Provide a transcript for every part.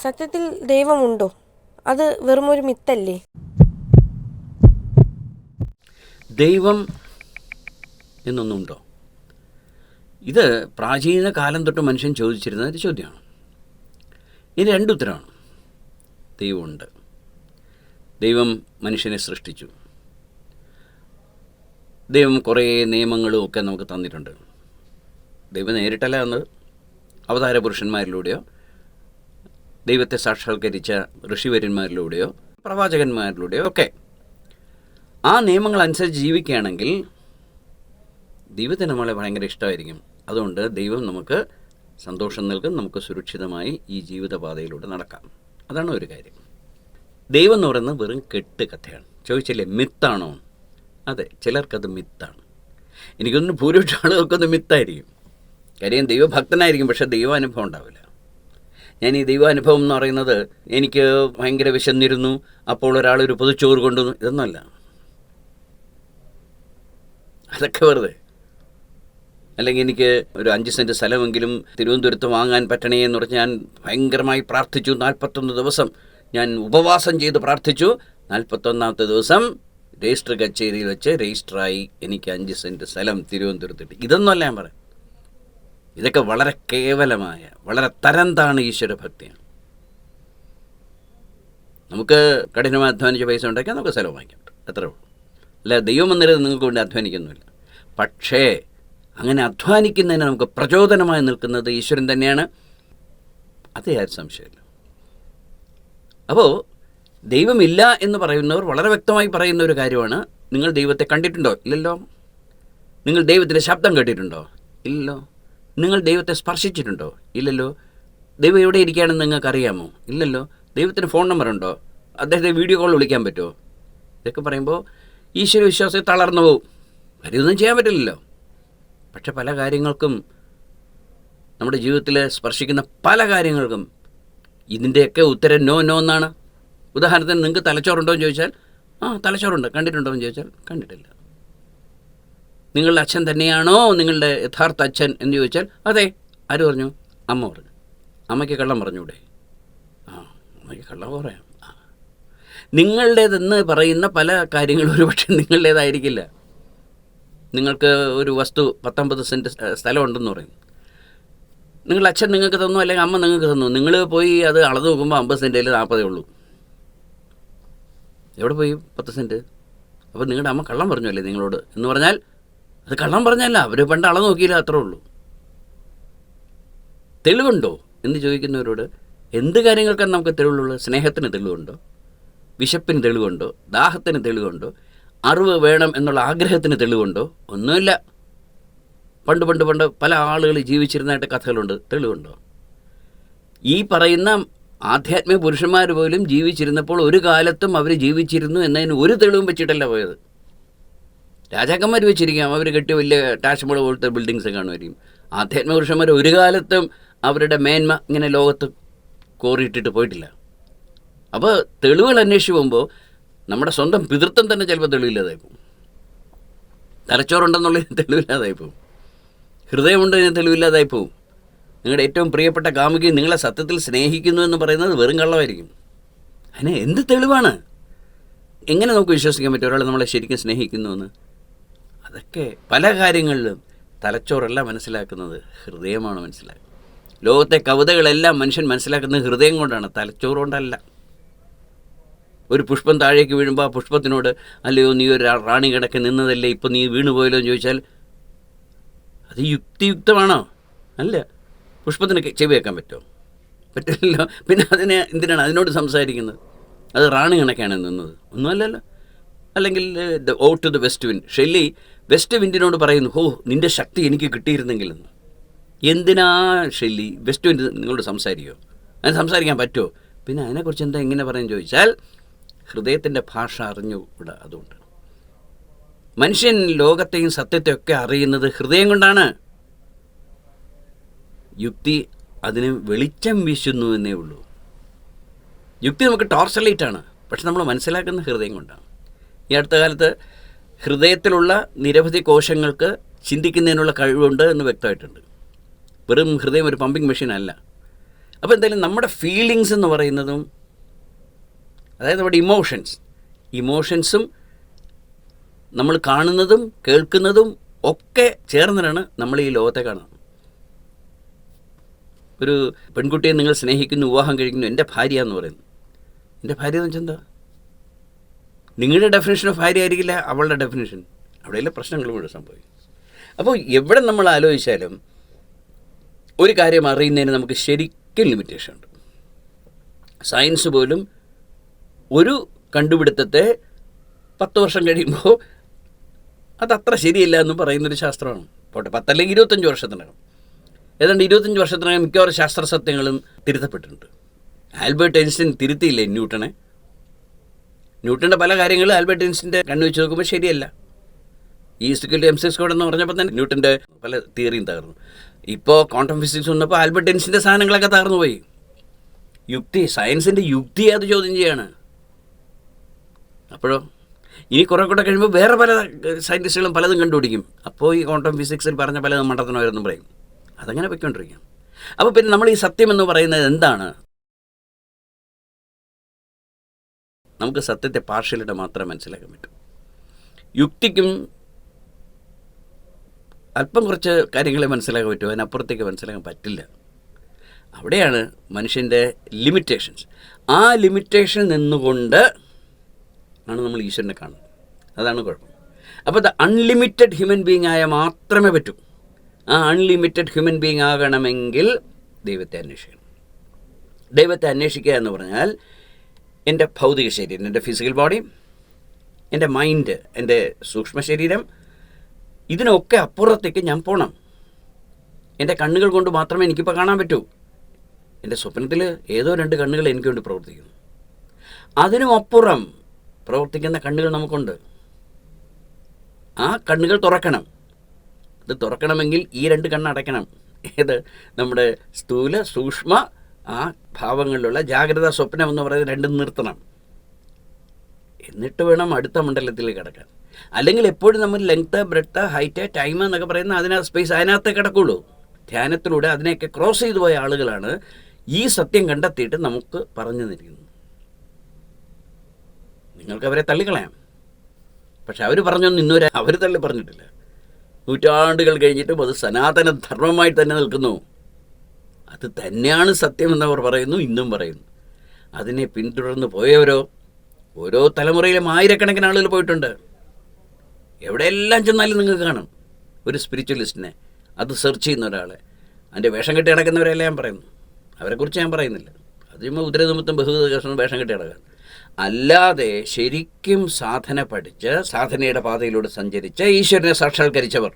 സത്യത്തിൽ ദൈവമുണ്ടോ? അത് വെറുമൊരു മിത്തല്ലേ? ദൈവം എന്നൊന്നുണ്ടോ? ഇത് പ്രാചീന കാലം തൊട്ട് മനുഷ്യൻ ചോദിച്ചിരുന്ന ഒരു ചോദ്യമാണ്. ഇതിന് രണ്ടുത്തരമാണ്. ദൈവമുണ്ട്. ദൈവം മനുഷ്യനെ സൃഷ്ടിച്ചു. ദൈവം കുറേ നിയമങ്ങളും ഒക്കെ നമുക്ക് തന്നിട്ടുണ്ട്. ദൈവം നേരിട്ടല്ല എന്നത് അവതാര പുരുഷന്മാരിലൂടെയോ ദൈവത്തെ സാക്ഷാത്കരിച്ച ഋഷിവര്യന്മാരിലൂടെയോ പ്രവാചകന്മാരിലൂടെയോ ഒക്കെ ആ നിയമങ്ങളനുസരിച്ച് ജീവിക്കുകയാണെങ്കിൽ ദൈവത്തിന് നമ്മളെ ഭയങ്കര ഇഷ്ടമായിരിക്കും. അതുകൊണ്ട് ദൈവം നമുക്ക് സന്തോഷം നൽകും, നമുക്ക് സുരക്ഷിതമായി ഈ ജീവിതപാതയിലൂടെ നടക്കാം. അതാണ് ഒരു കാര്യം. ദൈവം എന്ന് പറയുന്നത് വെറും കെട്ട് കഥയാണ്. ചോദിച്ചില്ലേ മിത്താണോ? അതെ, ചിലർക്കത് മിത്താണ്. എനിക്കൊന്ന് ഭൂരിപക്ഷം ആളുകൾക്കൊന്ന് മിത്തായിരിക്കും. കാര്യം ദൈവഭക്തനായിരിക്കും, പക്ഷേ ദൈവാനുഭവം ഉണ്ടാവില്ല. ഞാൻ ഈ ദൈവാനുഭവം എന്ന് പറയുന്നത് എനിക്ക് ഭയങ്കര വിശന്നിരുന്നു, അപ്പോൾ ഒരാളൊരു പൊതിച്ചോറ് കൊണ്ടുവന്നു, ഇതൊന്നുമല്ല. അതൊക്കെ വെറുതെ. അല്ലെങ്കിൽ എനിക്ക് ഒരു 5 സെൻറ്റ് സ്ഥലമെങ്കിലും തിരുവനന്തപുരത്ത് വാങ്ങാൻ പറ്റണേ എന്ന് പറഞ്ഞ് ഞാൻ ഭയങ്കരമായി പ്രാർത്ഥിച്ചു. 41 ദിവസം ഞാൻ ഉപവാസം ചെയ്ത് പ്രാർത്ഥിച്ചു. 41ാമത്തെ ദിവസം രജിസ്റ്റർ കച്ചേരിയിൽ വെച്ച് രജിസ്റ്ററായി എനിക്ക് 5 സെൻറ്റ് സ്ഥലം തിരുവനന്തപുരത്തിട്ട്. ഇതൊന്നുമല്ല ഞാൻ പറയാം. ഇതൊക്കെ വളരെ കേവലമായ, വളരെ തരം താണ ഈശ്വരഭക്തിയാണ്. നമുക്ക് കഠിനമായി അധ്വാനിച്ച് പൈസ ഉണ്ടാക്കിയാൽ നമുക്ക് സ്ഥലം വാങ്ങിക്കാം, അത്രേ ഉള്ളൂ. അല്ല, ദൈവം വന്നിരുന്നത് നിങ്ങൾക്ക് കൊണ്ട് അധ്വാനിക്കുന്നുമില്ല. പക്ഷേ അങ്ങനെ അധ്വാനിക്കുന്നതിന് നമുക്ക് പ്രചോദനമായി നിൽക്കുന്നത് ഈശ്വരൻ തന്നെയാണ്. അത് യാതൊരു സംശയമില്ല. അപ്പോൾ ദൈവമില്ല എന്ന് പറയുന്നവർ വളരെ വ്യക്തമായി പറയുന്ന ഒരു കാര്യമാണ്, നിങ്ങൾ ദൈവത്തെ കണ്ടിട്ടുണ്ടോ? ഇല്ലല്ലോ. നിങ്ങൾ ദൈവത്തിൻ്റെ ശബ്ദം കേട്ടിട്ടുണ്ടോ? ഇല്ലല്ലോ. നിങ്ങൾ ദൈവത്തെ സ്പർശിച്ചിട്ടുണ്ടോ? ഇല്ലല്ലോ. ദൈവം എവിടെ ഇരിക്കുകയാണെന്ന് നിങ്ങൾക്ക് അറിയാമോ? ഇല്ലല്ലോ. ദൈവത്തിന് ഫോൺ നമ്പർ ഉണ്ടോ? അദ്ദേഹത്തെ വീഡിയോ കോൾ വിളിക്കാൻ പറ്റുമോ? ഇതൊക്കെ പറയുമ്പോൾ ഈശ്വര വിശ്വാസത്തെ തളർന്നു പോവും. കാര്യമൊന്നും ചെയ്യാൻ പറ്റില്ലല്ലോ. പക്ഷെ പല കാര്യങ്ങൾക്കും, നമ്മുടെ ജീവിതത്തിൽ സ്പർശിക്കുന്ന പല കാര്യങ്ങൾക്കും ഇതിൻ്റെയൊക്കെ ഉത്തരം നോ എന്നാണ്. ഉദാഹരണത്തിന്, നിങ്ങൾക്ക് തലച്ചോറുണ്ടോ എന്ന് ചോദിച്ചാൽ തലച്ചോറുണ്ട്. കണ്ടിട്ടുണ്ടോ എന്ന് ചോദിച്ചാൽ കണ്ടിട്ടില്ല. നിങ്ങളുടെ അച്ഛൻ തന്നെയാണോ നിങ്ങളുടെ യഥാർത്ഥ അച്ഛൻ എന്ന് ചോദിച്ചാൽ അതെ. ആര് പറഞ്ഞു? അമ്മ പറഞ്ഞു. അമ്മയ്ക്ക് കള്ളം പറഞ്ഞൂടെ? അമ്മയ്ക്ക് കള്ളം പറയാം. നിങ്ങളുടേതെന്ന് പറയുന്ന പല കാര്യങ്ങളും ഒരുപക്ഷെ നിങ്ങളുടേതായിരിക്കില്ല. നിങ്ങൾക്ക് ഒരു വസ്തു 19 സെൻറ്റ് സ്ഥലമുണ്ടെന്ന് പറയും. നിങ്ങളുടെ അച്ഛൻ നിങ്ങൾക്ക് തന്നു, അല്ലെങ്കിൽ അമ്മ നിങ്ങൾക്ക് തന്നു. നിങ്ങൾ പോയി അത് അളന്ന് നോക്കുമ്പോൾ 50 സെൻറ്റിൽ 40 ഉള്ളൂ. എവിടെ പോയി 10 സെൻറ്റ്? അപ്പോൾ നിങ്ങളുടെ അമ്മ കള്ളം പറഞ്ഞു അല്ലേ നിങ്ങളോട് എന്ന് പറഞ്ഞാൽ അത് കള്ളം പറഞ്ഞല്ല, അവർ പണ്ട് അളന്ന് നോക്കിയില്ല, അത്രേ ഉള്ളൂ. തെളിവുണ്ടോ എന്ന് ചോദിക്കുന്നവരോട് എന്ത് കാര്യങ്ങൾക്കാണ് നമുക്ക് തെളിവുള്ളത്? സ്നേഹത്തിന് തെളിവുണ്ടോ? വിശപ്പിന് തെളിവുണ്ടോ? ദാഹത്തിന് തെളിവുണ്ടോ? അറിവ് വേണം എന്നുള്ള ആഗ്രഹത്തിന് തെളിവുണ്ടോ? ഒന്നുമില്ല. പണ്ട് പല ആളുകൾ ജീവിച്ചിരുന്നതായിട്ട് കഥകളുണ്ട്. തെളിവുണ്ടോ? ഈ പറയുന്ന ആധ്യാത്മിക പുരുഷന്മാർ പോലും ജീവിച്ചിരുന്നപ്പോൾ ഒരു കാലത്തും അവർ ജീവിച്ചിരുന്നു എന്നതിന് ഒരു തെളിവും വെച്ചിട്ടല്ല പോയത്. രാജാക്കന്മാർ വെച്ചിരിക്കാം, അവർ കെട്ടിയ വലിയ താജ്മഹൽ പോലത്തെ ബിൽഡിങ്സ് കാണുമായിരിക്കും. ആധ്യാത്മിക പുരുഷന്മാർ ഒരു കാലത്തും അവരുടെ മേന്മ ഇങ്ങനെ ലോകത്ത് കോറിയിട്ടിട്ട് പോയിട്ടില്ല. അപ്പോൾ തെളിവുകൾ അന്വേഷിച്ച് പോകുമ്പോൾ നമ്മുടെ സ്വന്തം പിതൃത്വം തന്നെ ചിലപ്പോൾ തെളിവില്ലാതായി പോകും. തലച്ചോറുണ്ടെന്നുള്ളതിന് തെളിവില്ലാതായി പോകും. ഹൃദയമുണ്ടതിന് തെളിവില്ലാതായി പോകും. നിങ്ങളുടെ ഏറ്റവും പ്രിയപ്പെട്ട കാമുകി നിങ്ങളെ സത്യത്തിൽ സ്നേഹിക്കുന്നു എന്ന് പറയുന്നത് വെറും കള്ളമായിരിക്കും. അതിന് എന്ത് തെളിവാണ്? എങ്ങനെ നമുക്ക് വിശ്വസിക്കാൻ പറ്റും ഒരാൾ നമ്മളെ ശരിക്കും സ്നേഹിക്കുന്നുവെന്ന്? അതൊക്കെ പല കാര്യങ്ങളിലും തലച്ചോറല്ല മനസ്സിലാക്കുന്നത്, ഹൃദയമാണ് മനസ്സിലാക്കുന്നത്. ലോകത്തെ കവിതകളെല്ലാം മനുഷ്യൻ മനസ്സിലാക്കുന്നത് ഹൃദയം കൊണ്ടാണ്, തലച്ചോറ് കൊണ്ടല്ല. ഒരു പുഷ്പം താഴേക്ക് വീഴുമ്പോൾ ആ പുഷ്പത്തിനോട് അല്ലയോ നീ ഒരു റാണി കിടക്ക് നിന്നതല്ലേ, ഇപ്പോൾ നീ വീണു പോയല്ലോ എന്ന് ചോദിച്ചാൽ അത് യുക്തിയുക്തമാണോ? അല്ല. പുഷ്പത്തിന് ചെവി വെക്കാൻ പറ്റുമോ? പറ്റില്ലല്ലോ. പിന്നെ അതിനെ എന്തിനാണ് അതിനോട് സംസാരിക്കുന്നത്? അത് റാണി കണക്കാണ് നിന്നത്, ഒന്നുമല്ലല്ലോ. അല്ലെങ്കിൽ O to the west wind, Shelley west വിൻഡിനോട് പറയുന്നു, ഓ നിൻ്റെ ശക്തി എനിക്ക് കിട്ടിയിരുന്നെങ്കിലെന്ന്. എന്തിനാ ഷെല്ലി വെസ്റ്റ് വിൻഡ് നിങ്ങളോട് സംസാരിക്കുമോ? അതിന് സംസാരിക്കാൻ പറ്റുമോ? പിന്നെ അതിനെക്കുറിച്ച് എന്താ ഇങ്ങനെ പറയുന്നത് ചോദിച്ചാൽ ഹൃദയത്തിൻ്റെ ഭാഷ അറിഞ്ഞുകൂടാ. അതുകൊണ്ട് മനുഷ്യൻ ലോകത്തെയും സത്യത്തെയൊക്കെ അറിയുന്നത് ഹൃദയം കൊണ്ടാണ്. യുക്തി അതിന് വെളിച്ചം വീശുന്നു എന്നേ ഉള്ളൂ. യുക്തി നമുക്ക് ടോർച്ച് ലൈറ്റാണ്, പക്ഷെ നമ്മൾ മനസ്സിലാക്കുന്ന ഹൃദയം കൊണ്ടാണ്. ഈ അടുത്ത കാലത്ത് ഹൃദയത്തിലുള്ള നിരവധി കോശങ്ങൾക്ക് ചിന്തിക്കുന്നതിനുള്ള കഴിവുണ്ട് എന്ന് വ്യക്തമായിട്ടുണ്ട്. വെറും ഹൃദയം ഒരു പമ്പിങ് മെഷീൻ അല്ല. അപ്പോൾ എന്തായാലും നമ്മുടെ ഫീലിങ്സ് എന്ന് പറയുന്നതും, അതായത് നമ്മുടെ ഇമോഷൻസും നമ്മൾ കാണുന്നതും കേൾക്കുന്നതും ഒക്കെ ചേർന്നിട്ടാണ് നമ്മൾ ഈ ലോകത്തെ കാണുന്നത്. ഒരു പെൺകുട്ടിയെ നിങ്ങൾ സ്നേഹിക്കുന്നു, വിവാഹം കഴിക്കുന്നു, എൻ്റെ ഭാര്യ എന്ന് പറയുന്നു. എൻ്റെ ഭാര്യ എന്ന് വെച്ചാൽ എന്താ? നിങ്ങളുടെ ഡെഫിനേഷൻ ഓഫ് ഭാര്യ ആയിരിക്കില്ല അവളുടെ ഡെഫിനേഷൻ. അവിടെയുള്ള പ്രശ്നങ്ങൾ കൂടെ സംഭവിക്കും. അപ്പോൾ എവിടെ നമ്മൾ ആലോചിച്ചാലും ഒരു കാര്യം അറിയുന്നതിന് നമുക്ക് ശരിക്കും ലിമിറ്റേഷൻ ഉണ്ട്. സയൻസ് പോലും ഒരു കണ്ടുപിടുത്തത്തെ 10 വർഷം കഴിയുമ്പോൾ അതത്ര ശരിയല്ല എന്ന് പറയുന്നൊരു ശാസ്ത്രമാണ്. പോട്ടെ, 10 അല്ലെങ്കിൽ 25 വർഷത്തിനകം, ഏതാണ്ട് 25 വർഷത്തിനകം മിക്കവാറും ശാസ്ത്ര സത്യങ്ങളും തിരുത്തപ്പെട്ടിട്ടുണ്ട്. Albert Einstein തിരുത്തിയില്ലേ ന്യൂട്ടനെ? ന്യൂട്ടൻ്റെ പല കാര്യങ്ങളും ആൽബർട്ട് ഐൻസ്റ്റീൻ്റെ കണ്ണു വെച്ച് നോക്കുമ്പോൾ ശരിയല്ല. E=mc² എന്ന് പറഞ്ഞപ്പോൾ തന്നെ ന്യൂട്ടൻ്റെ പല തിയറിയും തകർന്നു. ഇപ്പോൾ ക്വാണ്ടം ഫിസിക്സ് വന്നപ്പോൾ ആൽബർട്ട് ഐൻസ്റ്റീൻ്റെ സാധനങ്ങളൊക്കെ തകർന്നു പോയി. സയൻസിൻ്റെ യുക്തി അത് ചോദ്യം ചെയ്യാണ്. അപ്പോഴോ ഇനി കുറേ കൂടെ കഴിയുമ്പോൾ വേറെ പല സയൻറ്റിസ്റ്റുകളും പലതും കണ്ടുപിടിക്കും. അപ്പോൾ ഈ ക്വാണ്ടം ഫിസിക്സിൽ പറഞ്ഞ പലതും മണ്ടത്തനമായിരുന്നു പറയും. അതങ്ങനെ പൊയ്ക്കൊണ്ടിരിക്കും. അപ്പോൾ പിന്നെ നമ്മൾ ഈ സത്യം എന്ന് പറയുന്നത് എന്താണ്? നമുക്ക് സത്യത്തെ പാർഷ്യലിട്ട് മാത്രമേ മനസ്സിലാക്കാൻ പറ്റൂ. യുക്തിക്കും അല്പം കുറച്ച് കാര്യങ്ങളെ മനസ്സിലാക്കാൻ പറ്റുമോ, അതിനപ്പുറത്തേക്ക് മനസ്സിലാക്കാൻ പറ്റില്ല. അവിടെയാണ് മനുഷ്യൻ്റെ ലിമിറ്റേഷൻസ്. ആ ലിമിറ്റേഷൻ നിന്നുകൊണ്ട് ആണ് നമ്മൾ ഈശ്വരനെ കാണുന്നത്. അതാണ് കുഴപ്പം. അപ്പോൾ അൺലിമിറ്റഡ് ഹ്യൂമൻ ബീങ് ആയ മാത്രമേ പറ്റൂ. ആ അൺലിമിറ്റഡ് ഹ്യൂമൻ ബീങ് ആകണമെങ്കിൽ ദൈവത്തെ അന്വേഷിക്കണം. ദൈവത്തെ അന്വേഷിക്കുക എന്ന് പറഞ്ഞാൽ എൻ്റെ ഭൗതിക ശരീരം, എൻ്റെ ഫിസിക്കൽ ബോഡി, എൻ്റെ മൈൻഡ്, എൻ്റെ സൂക്ഷ്മ ശരീരം, ഇതിനൊക്കെ അപ്പുറത്തേക്ക് ഞാൻ പോകണം. എൻ്റെ കണ്ണുകൾ കൊണ്ട് മാത്രമേ എനിക്കിപ്പോൾ കാണാൻ പറ്റൂ. എൻ്റെ സ്വപ്നത്തിൽ ഏതോ 2 കണ്ണുകൾ എനിക്ക് വേണ്ടി പ്രവർത്തിക്കുന്നു. അതിനും അപ്പുറം പ്രവർത്തിക്കുന്ന കണ്ണുകൾ നമുക്കുണ്ട്. ആ കണ്ണുകൾ തുറക്കണം. ഇത് തുറക്കണമെങ്കിൽ ഈ 2 കണ്ണ് അടയ്ക്കണം. ഏത്? നമ്മുടെ സ്ഥൂല സൂക്ഷ്മ ആ ഭാവങ്ങളിലുള്ള ജാഗ്രത സ്വപ്നം എന്ന് പറയുന്നത് 2 നിർത്തണം. എന്നിട്ട് വേണം അടുത്ത മണ്ഡലത്തിലേക്ക് കിടക്കാൻ. അല്ലെങ്കിൽ എപ്പോഴും നമ്മൾ ലെങ്ത്ത്, ബ്രെഡ്ത്ത്, ഹൈറ്റ്, ടൈം എന്നൊക്കെ പറയുന്ന സ്പേസ് അതിനകത്തേ കിടക്കുള്ളൂ. ധ്യാനത്തിലൂടെ അതിനെയൊക്കെ ക്രോസ് ചെയ്തു പോയ ആളുകളാണ് ഈ സത്യം കണ്ടെത്തിയിട്ട് നമുക്ക് പറഞ്ഞു തന്നിരിക്കുന്നത്. നിങ്ങൾക്ക് അവരെ തള്ളിക്കളയാം, പക്ഷെ അവർ പറഞ്ഞൊന്നും ഇന്നുവരെ അവർ തള്ളി പറഞ്ഞിട്ടില്ല. നൂറ്റാണ്ടുകൾ കഴിഞ്ഞിട്ടും അത് സനാതന ധർമ്മമായി തന്നെ നിൽക്കുന്നു. അത് തന്നെയാണ് സത്യമെന്നവർ പറയുന്നു, ഇന്നും പറയുന്നു. അതിനെ പിന്തുടർന്ന് പോയവരോ ഓരോ തലമുറയിലും ആയിരക്കണക്കിന് ആളുകൾ പോയിട്ടുണ്ട്. എവിടെയെല്ലാം ചെന്നാലും നിങ്ങൾക്ക് കാണും ഒരു സ്പിരിച്വലിസ്റ്റിനെ, അത് സെർച്ച് ചെയ്യുന്ന ഒരാളെ. അതിൻ്റെ വേഷം കെട്ടി നടക്കുന്നവരെല്ലാം ഞാൻ പറയുന്നു, അവരെക്കുറിച്ച് ഞാൻ പറയുന്നില്ല. അത് ഉദരനിമിത്തം ബഹുദർശനം വേഷം കെട്ടി നടക്കാൻ. അല്ലാതെ ശരിക്കും സാധന പഠിച്ച് സാധനയുടെ പാതയിലൂടെ സഞ്ചരിച്ച് ഈശ്വരനെ സാക്ഷാത്കരിച്ചവർ,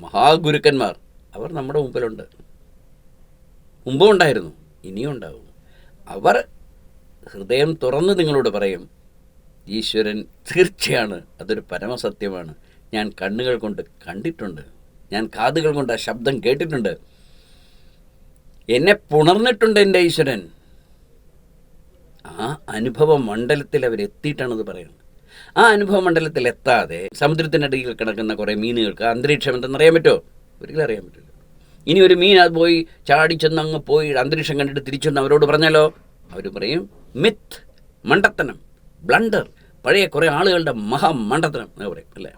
മഹാഗുരുക്കന്മാർ, അവർ നമ്മുടെ മുമ്പിലുണ്ട്. മുമ്പും ഉണ്ടായിരുന്നു, ഇനിയും ഉണ്ടാവും. അവർ ഹൃദയം തുറന്ന് നിങ്ങളോട് പറയും, ഈശ്വരൻ തീർച്ചയാണ്, അതൊരു പരമസത്യമാണ്. ഞാൻ കണ്ണുകൾ കൊണ്ട് കണ്ടിട്ടുണ്ട്, ഞാൻ കാതുകൾ കൊണ്ട് ആ ശബ്ദം കേട്ടിട്ടുണ്ട്, എന്നെ പുണർന്നിട്ടുണ്ട് എൻ്റെ ഈശ്വരൻ. ആ അനുഭവ മണ്ഡലത്തിൽ അവരെത്തിയിട്ടാണത് പറയുന്നത്. ആ അനുഭവ മണ്ഡലത്തിൽ എത്താതെ സമുദ്രത്തിനടിയിൽ കിടക്കുന്ന കുറേ മീനുകൾക്ക് അന്തരീക്ഷം എന്തെന്നറിയാൻ പറ്റുമോ? ഒരിക്കലും അറിയാൻ പറ്റില്ല. ഇനി ഒരു മീൻ അത് പോയി ചാടിച്ചെന്ന് അങ്ങ് പോയി അന്തരീക്ഷം കണ്ടിട്ട് തിരിച്ചൊന്ന് അവരോട് പറഞ്ഞാലോ, അവർ പറയും മിത്ത്, മണ്ടത്തനം, ബ്ലണ്ടർ, പഴയ കുറേ ആളുകളുടെ മഹാമണ്ടത്തനം എന്ന് പറയും അല്ലേ?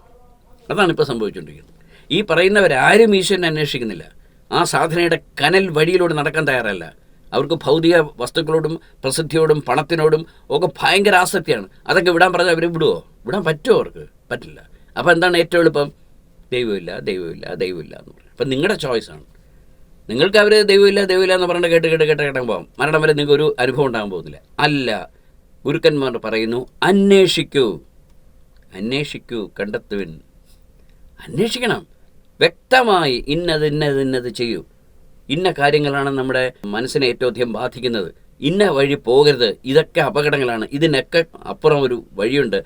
അതാണ് ഇപ്പോൾ സംഭവിച്ചുകൊണ്ടിരിക്കുന്നത്. ഈ പറയുന്നവരാരും ഈശ്വരനെ അന്വേഷിക്കുന്നില്ല. ആ സാധനയുടെ കനൽ വഴിയിലൂടെ നടക്കാൻ തയ്യാറല്ല. അവർക്ക് ഭൗതിക വസ്തുക്കളോടും പ്രസിദ്ധിയോടും പണത്തിനോടും ഒക്കെ ഭയങ്കര ആസക്തിയാണ്. അതൊക്കെ വിടാൻ പറഞ്ഞാൽ അവർ വിടുമോ? വിടാൻ പറ്റുമോ? അവർക്ക് പറ്റില്ല. അപ്പോൾ എന്താണ് ഏറ്റവും എളുപ്പം? ദൈവമില്ല, ദൈവമില്ല, ദൈവമില്ല എന്ന് പറയും. അപ്പം നിങ്ങളുടെ ചോയ്സാണ്. നിങ്ങൾക്ക് അവർ ദൈവമില്ല, ദൈവമില്ല എന്ന് പറഞ്ഞിട്ട് കേട്ട് പോകാം. മരണം വരെ നിങ്ങൾക്ക് ഒരു അനുഭവം ഉണ്ടാകാൻ പോകുന്നില്ല. അല്ല, ഗുരുക്കന്മാർ പറയുന്നു, അന്വേഷിക്കൂ, കണ്ടെത്തുവിൻ. അന്വേഷിക്കണം വ്യക്തമായി. ഇന്നത് ചെയ്യൂ. ഇന്ന കാര്യങ്ങളാണ് നമ്മുടെ മനസ്സിനെ ഏറ്റവും അധികം ബാധിക്കുന്നത്. ഇന്ന വഴി പോകരുത്, ഇതൊക്കെ അപകടങ്ങളാണ്, ഇതിനൊക്കെ അപ്പുറം ഒരു വഴിയുണ്ട്.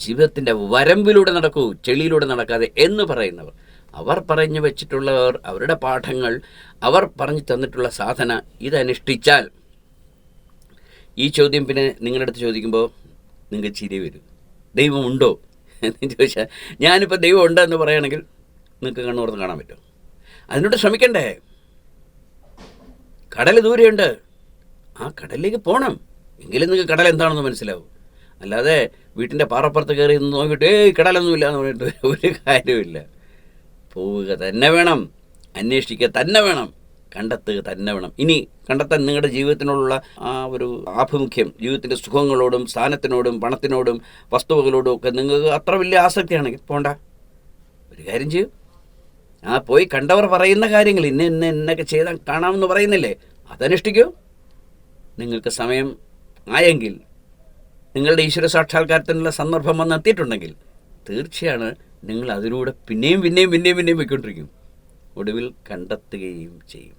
ജീവിതത്തിൻ്റെ വരമ്പിലൂടെ നടക്കൂ, ചെളിയിലൂടെ നടക്കാതെ എന്ന് പറയുന്നവർ, അവർ പറഞ്ഞു വെച്ചിട്ടുള്ളവർ, അവരുടെ പാഠങ്ങൾ, അവർ പറഞ്ഞു തന്നിട്ടുള്ള സാധന ഇതനുഷ്ഠിച്ചാൽ, ഈ ചോദ്യം പിന്നെ നിങ്ങളുടെ അടുത്ത് ചോദിക്കുമ്പോൾ നിങ്ങൾക്ക് ചിരി വരും. ദൈവമുണ്ടോ എന്ന് ചോദിച്ചാൽ, ഞാനിപ്പോൾ ദൈവം ഉണ്ട് എന്ന് പറയുകയാണെങ്കിൽ നിങ്ങൾക്ക് കണ്ണുറന്ന് കാണാൻ പറ്റുമോ? അതിനോട് ശ്രമിക്കണ്ടേ? കടൽ ദൂരെയുണ്ട്, ആ കടലിലേക്ക് പോകണം. എങ്കിലും നിങ്ങൾക്ക് കടൽ എന്താണെന്ന് മനസ്സിലാവും. അല്ലാതെ വീട്ടിൻ്റെ പാറപ്പുറത്ത് കയറി നിന്ന് നോക്കിയിട്ട് കടലൊന്നുമില്ല എന്ന് പറഞ്ഞിട്ട് ഒരു കാര്യമില്ല. പോവുക തന്നെ വേണം, അന്വേഷിക്കുക തന്നെ വേണം, കണ്ടെത്തുക തന്നെ വേണം. ഇനി കണ്ടെത്താൻ നിങ്ങളുടെ ജീവിതത്തിനോടുള്ള ആ ഒരു ആഭിമുഖ്യം, ജീവിതത്തിൻ്റെ സുഖങ്ങളോടും സ്ഥാനത്തിനോടും പണത്തിനോടും വസ്തുവകളോടും ഒക്കെ നിങ്ങൾക്ക് അത്ര വലിയ ആസക്തിയാണെങ്കിൽ പോണ്ട. ഒരു കാര്യം ചെയ്യൂ, ആ പോയി കണ്ടവർ പറയുന്ന കാര്യങ്ങൾ എന്നൊക്കെ ചെയ്താൽ കാണാമെന്ന് പറയുന്നില്ലേ, അതനുഷ്ഠിക്കൂ. നിങ്ങൾക്ക് സമയം ആയെങ്കിൽ, നിങ്ങളുടെ ഈശ്വര സാക്ഷാത്കാരത്തിനുള്ള സന്ദർഭം വന്നെത്തിയിട്ടുണ്ടെങ്കിൽ തീർച്ചയാണ് നിങ്ങൾ അതിലൂടെ പിന്നെയും പോയിക്കൊണ്ടിരിക്കും. ഒടുവിൽ കണ്ടെത്തുകയും ചെയ്യും.